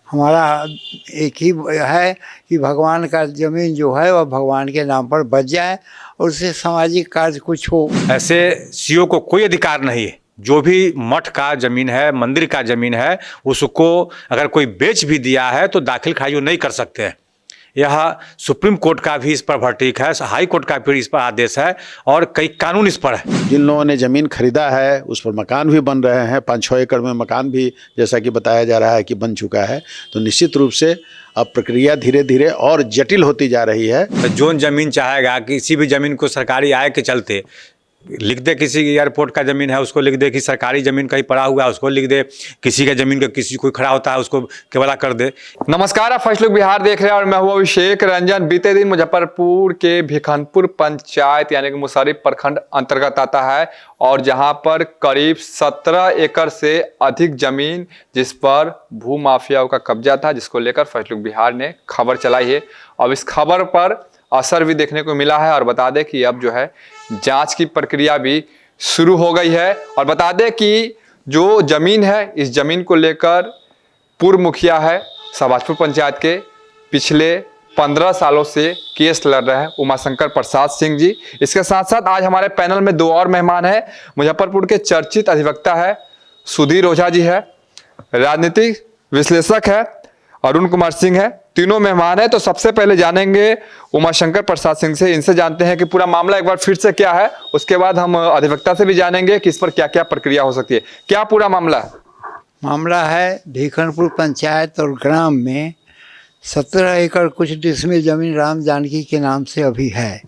हमारा एक ही है कि भगवान का ज़मीन जो है वह भगवान के नाम पर बच जाए और उससे सामाजिक कार्य कुछ हो। ऐसे सीओ को कोई अधिकार नहीं है, जो भी मठ का ज़मीन है, मंदिर का ज़मीन है, उसको अगर कोई बेच भी दिया है तो दाखिल खारिज वो नहीं कर सकते हैं। यह सुप्रीम कोर्ट का भी इस पर वर्डिक्ट है, हाई कोर्ट का भी इस पर आदेश है और कई कानून इस पर है। जिन लोगों ने ज़मीन खरीदा है उस पर मकान भी बन रहे हैं, 5-6 एकड़ में मकान भी जैसा कि बताया जा रहा है कि बन चुका है। तो निश्चित रूप से अब प्रक्रिया धीरे धीरे और जटिल होती जा रही है। जो ज़मीन चाहेगा, किसी भी ज़मीन को सरकारी आय के चलते लिख दे, किसी की एयरपोर्ट का ज़मीन है उसको लिख दे कि सरकारी ज़मीन कहीं पड़ा हुआ है उसको लिख दे, किसी का ज़मीन का किसी कोई खड़ा होता है उसको केवला कर दे। नमस्कार, आप फर्स्ट लुक बिहार देख रहे हैं और मैं हूं अभिषेक रंजन। बीते दिन मुजफ्फरपुर के भिखनपुर पंचायत यानी कि मुशर्रफ प्रखंड अंतर्गत आता है और जहां पर करीब 17 एकड़ से अधिक जमीन जिस पर भू माफियाओं का कब्जा था, जिसको लेकर फर्स्ट लुक बिहार ने खबर चलाई है। अब इस खबर पर असर भी देखने को मिला है और बता दें कि अब जो है जांच की प्रक्रिया भी शुरू हो गई है। और बता दें कि जो जमीन है, इस जमीन को लेकर पूर्व मुखिया है सभाजपुर पंचायत के, पिछले 15 सालों से केस लड़ रहे हैं उमाशंकर प्रसाद सिंह जी। इसके साथ साथ आज हमारे पैनल में दो और मेहमान हैं। मुजफ्फरपुर के चर्चित अधिवक्ता है सुधीर ओझा जी है, राजनीतिक विश्लेषक है अरुण कुमार सिंह है। तीनों मेहमान हैं। तो सबसे पहले जानेंगे उमाशंकर प्रसाद सिंह से, इनसे जानते हैं कि पूरा मामला एक बार फिर से क्या है। उसके बाद हम अधिवक्ता से भी जानेंगे कि इस पर क्या क्या प्रक्रिया हो सकती है। क्या पूरा मामला है? मामला है भिखनपुर पंचायत और ग्राम में 17 एकड़ कुछ डिसमिल ज़मीन राम जानकी के नाम से अभी है,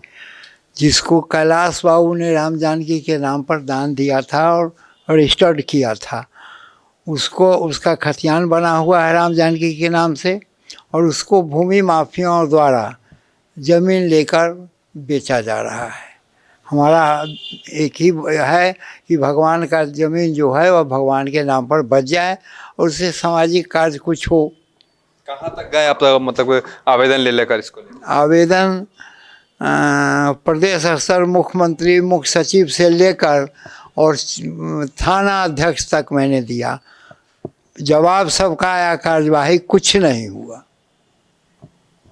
जिसको कैलाश बाबू ने राम जानकी के नाम पर दान दिया था और रजिस्टर्ड किया था। उसको उसका खतियान बना हुआ है राम जानकी के नाम से और उसको भूमि माफियाओं द्वारा ज़मीन लेकर बेचा जा रहा है। हमारा एक ही है कि भगवान का ज़मीन जो है वह भगवान के नाम पर बच जाए और उससे सामाजिक कार्य कुछ हो। कहाँ तक गए आप, मतलब आवेदन ले लेकर इसको? आवेदन प्रदेश स्तर मुख्यमंत्री, मुख्य सचिव से लेकर और थाना अध्यक्ष तक मैंने दिया। जवाब सबका आया, कार्यवाही कुछ नहीं हुआ।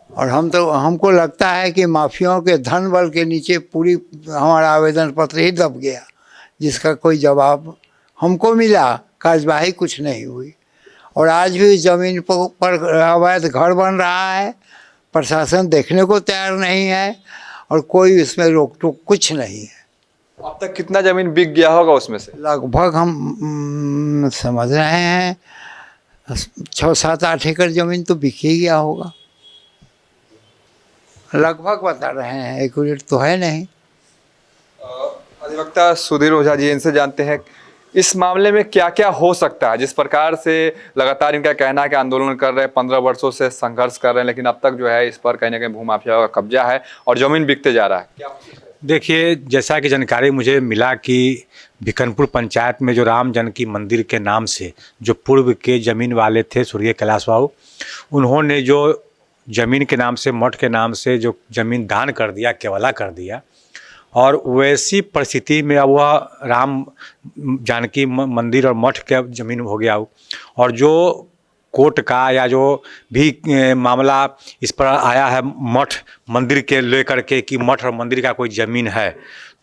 और हमको लगता है कि माफियाओं के धन बल के नीचे पूरी हमारा आवेदन पत्र ही दब गया, जिसका कोई जवाब हमको मिला, कार्यवाही कुछ नहीं हुई। और आज भी ज़मीन पर अवैध घर बन रहा है, प्रशासन देखने को तैयार नहीं है और कोई इसमें रोक टोक कुछ नहीं है। अब तक कितना ज़मीन बिक गया होगा उसमें से? लगभग हम समझ रहे हैं 6-7-8 एकड़ ज़मीन तो बिक ही गया होगा, लगभग बता रहे हैं, एक्यूरेट तो है नहीं। अधिवक्ता सुधीर ओझा जी, इनसे जानते हैं इस मामले में क्या क्या हो सकता है। जिस प्रकार से लगातार इनका कहना है कि आंदोलन कर रहे हैं, 15 वर्षों से संघर्ष कर रहे हैं, लेकिन अब तक जो है इस पर कहीं ना कहीं भूमाफिया का कब्जा है और जमीन बिकते जा रहा है। क्या देखिए, जैसा कि जानकारी मुझे मिला कि भिखनपुर पंचायत में जो राम जानकी मंदिर के नाम से जो पूर्व के ज़मीन वाले थे स्वर्गीय कैलाश बाबू, उन्होंने जो ज़मीन के नाम से, मठ के नाम से जो ज़मीन दान कर दिया, केवला कर दिया, और वैसी परिस्थिति में अब वह राम जानकी मंदिर और मठ का ज़मीन हो गया। और जो कोर्ट का या जो भी मामला इस पर आया है मठ मंदिर के लेकर के कि मठ और मंदिर का कोई ज़मीन है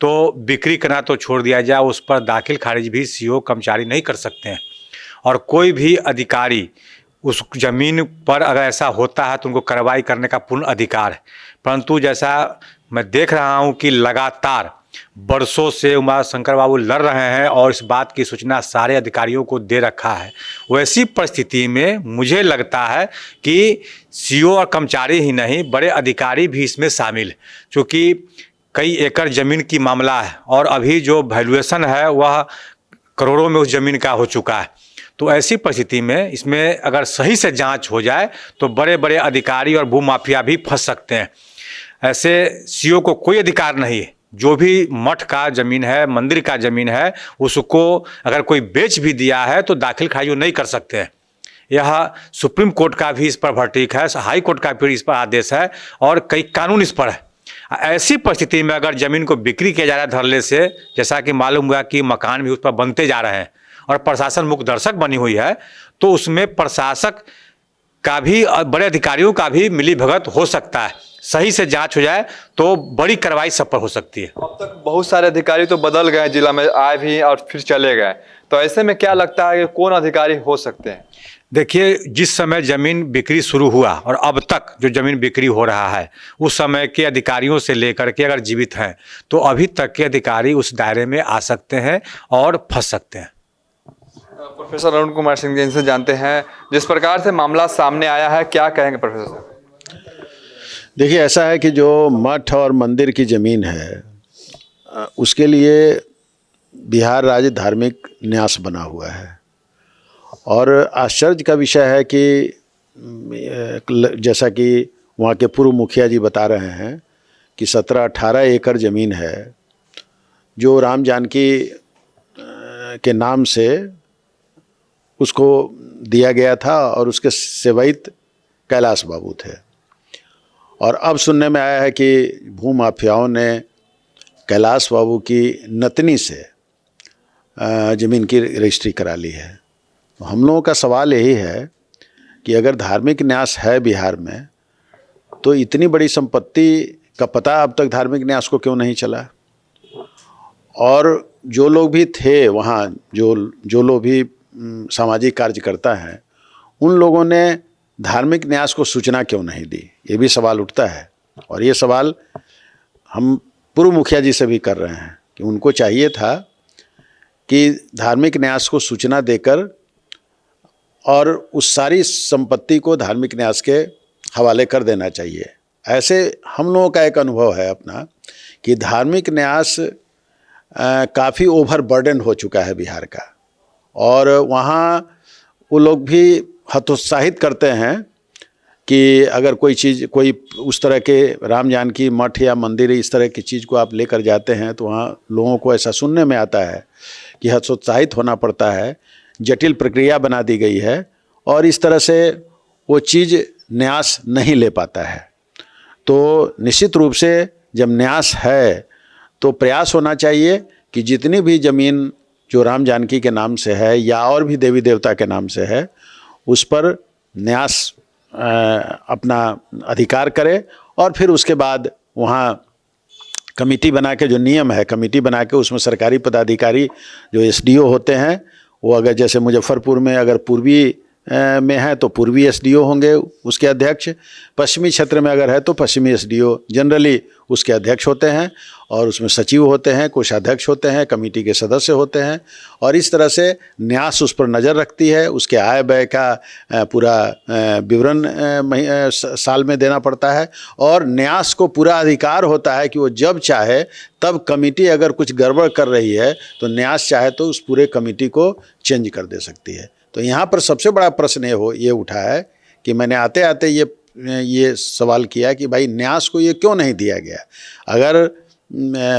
तो बिक्री करना तो छोड़ दिया जाए, उस पर दाखिल खारिज भी सीओ कर्मचारी नहीं कर सकते हैं। और कोई भी अधिकारी उस ज़मीन पर अगर ऐसा होता है तो उनको कार्रवाई करने का पूर्ण अधिकार है। परंतु जैसा मैं देख रहा हूं कि लगातार बरसों से उमाशंकर बाबू लड़ रहे हैं और इस बात की सूचना सारे अधिकारियों को दे रखा है, वैसी परिस्थिति में मुझे लगता है कि सीओ और कर्मचारी ही नहीं, बड़े अधिकारी भी इसमें शामिल, क्योंकि कई एकड़ ज़मीन की मामला है और अभी जो वैल्यूएशन है वह करोड़ों में उस ज़मीन का हो चुका है। तो ऐसी परिस्थिति में इसमें अगर सही से जांच हो जाए तो बड़े बड़े अधिकारी और भूमाफिया भी फंस सकते हैं। ऐसे सीओ को कोई अधिकार नहीं है, जो भी मठ का ज़मीन है, मंदिर का ज़मीन है, उसको अगर कोई बेच भी दिया है तो दाखिल खारिज नहीं कर सकते हैं। यह सुप्रीम कोर्ट का भी इस पर वर्डिक्ट है, हाई कोर्ट का भी इस पर आदेश है और कई कानून इस पर है। ऐसी परिस्थिति में अगर ज़मीन को बिक्री किया जा रहा है धरले से, जैसा कि मालूम हुआ कि मकान भी उस पर बनते जा रहे हैं और प्रशासन मुख्य दर्शक बनी हुई है, तो उसमें प्रशासक का भी और बड़े अधिकारियों का भी मिलीभगत हो सकता है। सही से जांच हो जाए तो बड़ी कार्रवाई सब पर हो सकती है। अब तक बहुत सारे अधिकारी तो बदल गए, जिला में आए भी और फिर चले गए, तो ऐसे में क्या लगता है कि कौन अधिकारी हो सकते हैं? देखिए, जिस समय ज़मीन बिक्री शुरू हुआ और अब तक जो ज़मीन बिक्री हो रहा है, उस समय के अधिकारियों से लेकर के अगर जीवित हैं तो अभी तक के अधिकारी उस दायरे में आ सकते हैं और फंस सकते हैं। प्रोफेसर अरुण कुमार सिंह जी, इनसे जानते हैं, जिस प्रकार से मामला सामने आया है, क्या कहेंगे प्रोफेसर साहब? देखिए, ऐसा है कि जो मठ और मंदिर की ज़मीन है उसके लिए बिहार राज्य धार्मिक न्यास बना हुआ है और आश्चर्य का विषय है कि जैसा कि वहाँ के पूर्व मुखिया जी बता रहे हैं कि 17-18 एकड़ ज़मीन है जो राम जानकी के नाम से उसको दिया गया था और उसके सेवैत कैलाश बाबू थे। और अब सुनने में आया है कि भूमाफियाओं ने कैलाश बाबू की नतनी से ज़मीन की रजिस्ट्री करा ली है। तो हम लोगों का सवाल यही है कि अगर धार्मिक न्यास है बिहार में तो इतनी बड़ी संपत्ति का पता अब तक धार्मिक न्यास को क्यों नहीं चला? और जो लोग भी थे वहाँ, जो लोग भी सामाजिक कार्यकर्ता हैं, उन लोगों ने धार्मिक न्यास को सूचना क्यों नहीं दी? ये भी सवाल उठता है। और ये सवाल हम पूर्व मुखिया जी से भी कर रहे हैं कि उनको चाहिए था कि धार्मिक न्यास को सूचना देकर और उस सारी संपत्ति को धार्मिक न्यास के हवाले कर देना चाहिए। ऐसे हम लोगों का एक अनुभव है अपना कि धार्मिक न्यास काफ़ी ओवर बर्डन हो चुका है बिहार का, और वहाँ वो लोग भी हतोत्साहित करते हैं कि अगर कोई चीज़, कोई उस तरह के राम जानकी मठ या मंदिर इस तरह की चीज़ को आप लेकर जाते हैं तो वहाँ लोगों को ऐसा सुनने में आता है कि हतोत्साहित होना पड़ता है, जटिल प्रक्रिया बना दी गई है और इस तरह से वो चीज़ न्यास नहीं ले पाता है। तो निश्चित रूप से जब न्यास है तो प्रयास होना चाहिए कि जितनी भी ज़मीन जो राम जानकी के नाम से है या और भी देवी देवता के नाम से है उस पर न्यास अपना अधिकार करे और फिर उसके बाद वहाँ कमेटी बना के, जो नियम है कमेटी बना के, उसमें सरकारी पदाधिकारी जो एसडीओ होते हैं वो, अगर जैसे मुजफ्फरपुर में अगर पूर्वी में है तो पूर्वी एसडीओ होंगे उसके अध्यक्ष, पश्चिमी क्षेत्र में अगर है तो पश्चिमी एसडीओ जनरली उसके अध्यक्ष होते हैं और उसमें सचिव होते हैं, कोषाध्यक्ष होते हैं, कमेटी के सदस्य होते हैं और इस तरह से न्यास उस पर नज़र रखती है। उसके आय व्यय का पूरा विवरण साल में देना पड़ता है और न्यास को पूरा अधिकार होता है कि वो जब चाहे तब कमेटी अगर कुछ गड़बड़ कर रही है तो न्यास चाहे तो उस पूरे कमेटी को चेंज कर दे सकती है। तो यहाँ पर सबसे बड़ा प्रश्न ये उठा है कि मैंने आते आते ये सवाल किया कि भाई न्यास को ये क्यों नहीं दिया गया? अगर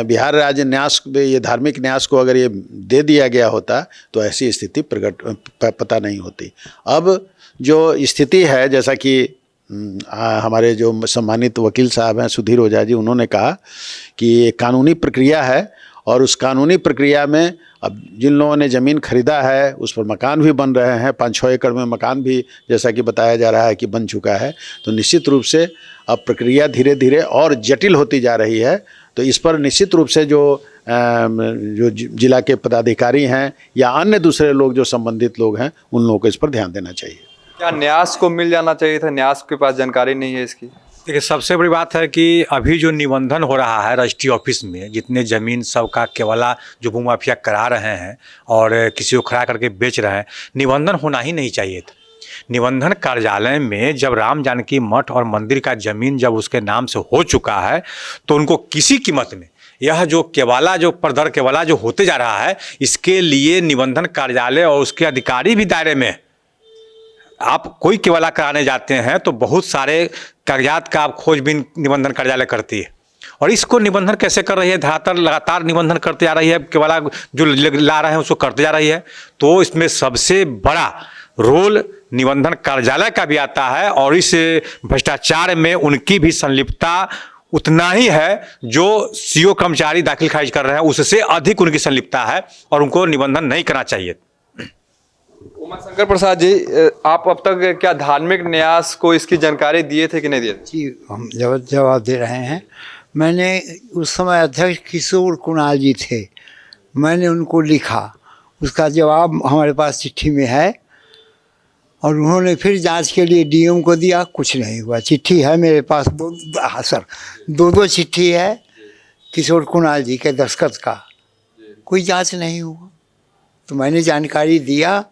बिहार राज्य न्यास, ये धार्मिक न्यास को अगर ये दे दिया गया होता तो ऐसी स्थिति पता नहीं होती। अब जो स्थिति है, जैसा कि हमारे जो सम्मानित वकील साहब हैं सुधीर ओझा जी, उन्होंने कहा कि ये कानूनी प्रक्रिया है और उस कानूनी प्रक्रिया में अब जिन लोगों ने ज़मीन खरीदा है उस पर मकान भी बन रहे हैं, 5-6 एकड़ में मकान भी जैसा कि बताया जा रहा है कि बन चुका है। तो निश्चित रूप से अब प्रक्रिया धीरे धीरे और जटिल होती जा रही है। तो इस पर निश्चित रूप से जो जिला के पदाधिकारी हैं या अन्य दूसरे लोग जो संबंधित लोग हैं उन लोगों को इस पर ध्यान देना चाहिए। क्या न्यास को मिल जाना चाहिए था? न्यास के पास जानकारी नहीं है इसकी। देखिए, सबसे बड़ी बात है कि अभी जो निबंधन हो रहा है रजिस्ट्री ऑफिस में, जितने ज़मीन सबका केवला जो भूमाफिया करा रहे हैं और किसी को खड़ा करके बेच रहे हैं, निबंधन होना ही नहीं चाहिए था। निबंधन कार्यालय में जब राम जानकी मठ और मंदिर का ज़मीन जब उसके नाम से हो चुका है तो उनको किसी कीमत में यह जो केवाला, जो परदर केवाला जो होते जा रहा है, इसके लिए निबंधन कार्यालय और उसके अधिकारी भी दायरे में। आप कोई केवाला कराने जाते हैं तो बहुत सारे कागजात का आप खोजबीन निबंधन कार्यालय करती है और इसको निबंधन कैसे कर रही है? धरातल लगातार निबंधन करते जा रही है, केवाला जो ला रहे हैं उसको करते जा रही है। तो इसमें सबसे बड़ा रोल निबंधन कार्यालय का भी आता है और इस भ्रष्टाचार में उनकी भी संलिप्तता उतना ही है जो सीओ कर्मचारी दाखिल खारिज कर रहे हैं, उससे अधिक उनकी संलिप्तता है और उनको निबंधन नहीं करना चाहिए। उमाशंकर प्रसाद जी, आप अब तक क्या धार्मिक न्यास को इसकी जानकारी दिए थे कि नहीं दिए थे? जी, हम जवाब दे रहे हैं। मैंने उस समय अध्यक्ष किशोर कुणाल जी थे, मैंने उनको लिखा, उसका जवाब हमारे पास चिट्ठी में है, और उन्होंने फिर जांच के लिए डीएम को दिया, कुछ नहीं हुआ। चिट्ठी है मेरे पास, दो चिट्ठी है किशोर कुणाल जी के दस्तखत का, कोई जांच नहीं हुआ। तो मैंने जानकारी दिया,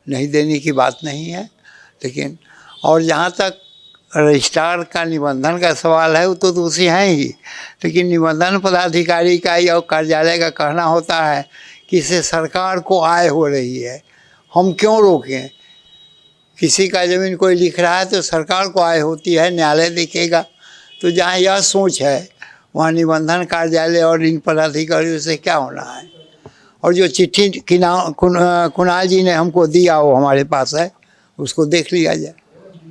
नहीं देने की बात नहीं है, लेकिन और जहाँ तक रजिस्ट्रार का निबंधन का सवाल है, वो तो दोषी हैं ही, लेकिन निबंधन पदाधिकारी का या कार्यालय का कहना होता है कि इससे सरकार को आय हो रही है, हम क्यों रोकें। किसी का ज़मीन कोई लिख रहा है तो सरकार को आय होती है, न्यायालय देखेगा। तो जहाँ यह सोच है, वहाँ निबंधन कार्यालय और इन पदाधिकारियों से क्या होना है। और जो चिट्ठी कुणाल जी ने हमको दिया, वो हमारे पास है, उसको देख लिया जाए।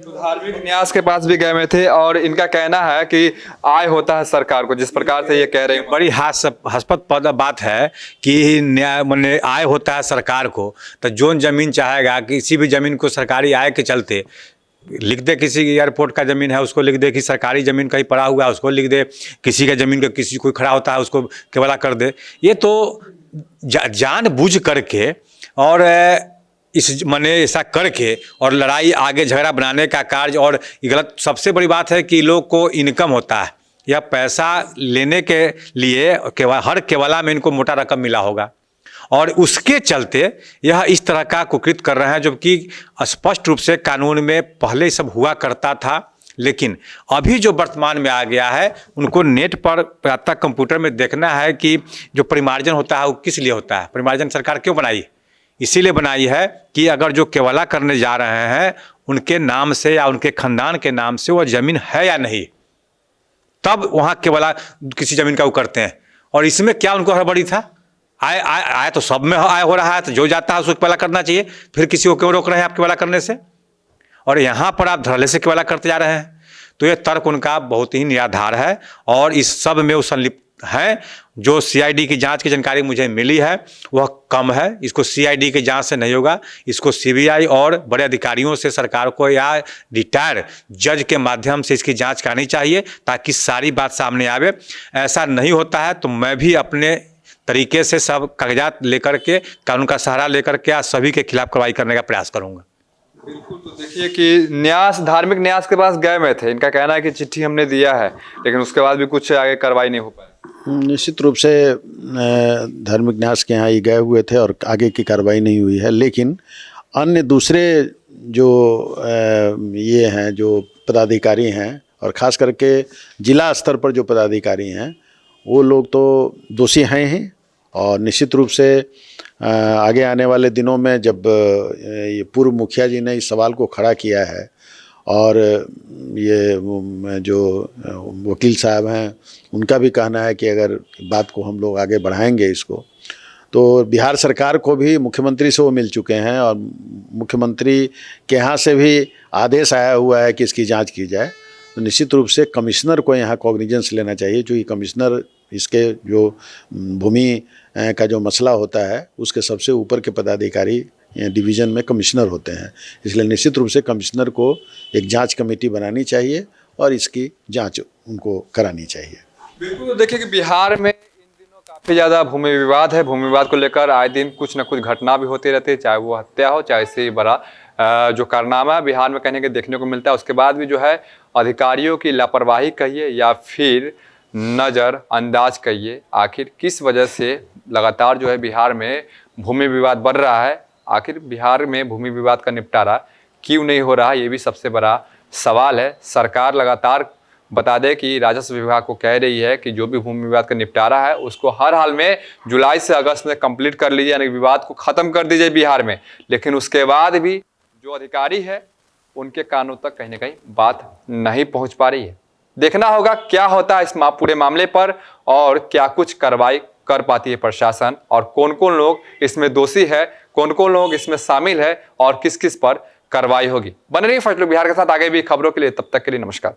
तो धार्मिक न्यास के पास भी गए हुए थे और इनका कहना है कि आय होता है सरकार को, जिस प्रकार से ये कह रहे हैं। बड़ी हास्यास्पद बात है कि न्याय माने आय होता है सरकार को, तो जो जमीन चाहेगा, किसी भी जमीन को सरकारी आय के चलते लिख दे, किसी की एयरपोर्ट का ज़मीन है उसको लिख दे कि सरकारी ज़मीन कहीं पड़ा हुआ है उसको लिख दे, किसी का ज़मीन का किसी कोई खड़ा होता है उसको केवला कर दे। ये तो जानबूझ करके और इस माने ऐसा करके और लड़ाई आगे झगड़ा बनाने का कार्य, और ये गलत। सबसे बड़ी बात है कि लोग को इनकम होता है, यह पैसा लेने के लिए हर केवला में इनको मोटा रकम मिला होगा, और उसके चलते यह इस तरह का कुकृत कर रहे हैं, जबकि स्पष्ट रूप से कानून में पहले सब हुआ करता था। लेकिन अभी जो वर्तमान में आ गया है, उनको नेट पर प्रातः कंप्यूटर में देखना है कि जो परिमार्जन होता है वो किस लिए होता है। परिमार्जन सरकार क्यों बनाई? इसीलिए बनाई है कि अगर जो केवला करने जा रहे हैं उनके नाम से या उनके खानदान के नाम से वो ज़मीन है या नहीं, तब वहाँ केवला किसी ज़मीन का वो करते हैं। और इसमें क्या उनको हड़बड़ी था? आय तो सब में आय हो रहा है, तो जो जाता है उसको केवला करना चाहिए, फिर किसी को क्यों रोक रहे हैं आप केवला करने से? और यहाँ पर आप धड़ल्ले से केवला करते जा रहे हैं। तो ये तर्क उनका बहुत ही निराधार है, और इस सब में वो संलिप्त हैं। जो सीआईडी की जांच की जानकारी मुझे मिली है वह कम है, इसको सीआईडी की जांच से नहीं होगा, इसको सीबीआई और बड़े अधिकारियों से सरकार को या रिटायर जज के माध्यम से इसकी जांच करानी चाहिए, ताकि सारी बात सामने आवे। ऐसा नहीं होता है तो मैं भी अपने तरीके से सब कागजात लेकर के, कानून का सहारा लेकर के आज सभी के खिलाफ कार्रवाई करने का प्रयास करूंगा। बिल्कुल। तो देखिए कि न्यास, धार्मिक न्यास के पास गए हुए थे, इनका कहना है कि चिट्ठी हमने दिया है, लेकिन उसके बाद भी कुछ आगे कार्रवाई नहीं हो पाई। निश्चित रूप से धार्मिक न्यास के यहाँ ये गए हुए थे और आगे की कार्रवाई नहीं हुई है। लेकिन अन्य दूसरे जो ये हैं, जो पदाधिकारी हैं, और ख़ास करके जिला स्तर पर जो पदाधिकारी हैं, वो लोग तो दोषी हैं ही। और निश्चित रूप से आगे आने वाले दिनों में जब ये पूर्व मुखिया जी ने इस सवाल को खड़ा किया है, और ये जो वकील साहब हैं उनका भी कहना है कि अगर बात को हम लोग आगे बढ़ाएंगे इसको, तो बिहार सरकार को भी मुख्यमंत्री से वो मिल चुके हैं, और मुख्यमंत्री के यहाँ से भी आदेश आया हुआ है कि इसकी जांच की जाए। तो निश्चित रूप से कमिश्नर को यहाँ कॉग्निजेंस लेना चाहिए, जो ये कमिश्नर इसके जो भूमि का जो मसला होता है उसके सबसे ऊपर के पदाधिकारी डिवीज़न में कमिश्नर होते हैं। इसलिए निश्चित रूप से कमिश्नर को एक जांच कमेटी बनानी चाहिए और इसकी जांच उनको करानी चाहिए। बिल्कुल। तो देखिए कि बिहार में इन दिनों काफ़ी ज़्यादा भूमि विवाद है। भूमि विवाद को लेकर आए दिन कुछ न कुछ घटना भी होती रहती है, चाहे वो हत्या हो, चाहे इससे बड़ा जो कारनामा है बिहार में कहने के देखने को मिलता है। उसके बाद भी जो है अधिकारियों की लापरवाही कहिए या फिर नज़रअंदाज कहिए, आखिर किस वजह से लगातार जो है बिहार में भूमि विवाद बढ़ रहा है। आखिर बिहार में भूमि विवाद का निपटारा क्यों नहीं हो रहा, ये भी सबसे बड़ा सवाल है। सरकार लगातार बता दें कि राजस्व विभाग को कह रही है कि जो भी भूमि विवाद का निपटारा है उसको हर हाल में जुलाई से अगस्त में कंप्लीट कर लीजिए, यानी विवाद को ख़त्म कर दीजिए बिहार में। लेकिन उसके बाद भी जो अधिकारी है उनके कानों तक कहीं ना कहीं बात नहीं पहुंच पा रही है। देखना होगा क्या होता है इस पूरे मामले पर, और क्या कुछ कार्रवाई कर पाती है प्रशासन, और कौन कौन लोग इसमें दोषी है, कौन कौन लोग इसमें शामिल है, और किस किस पर कार्रवाई होगी। बने रहिए फर्स्ट लुक बिहार के साथ आगे भी खबरों के लिए। तब तक के लिए नमस्कार।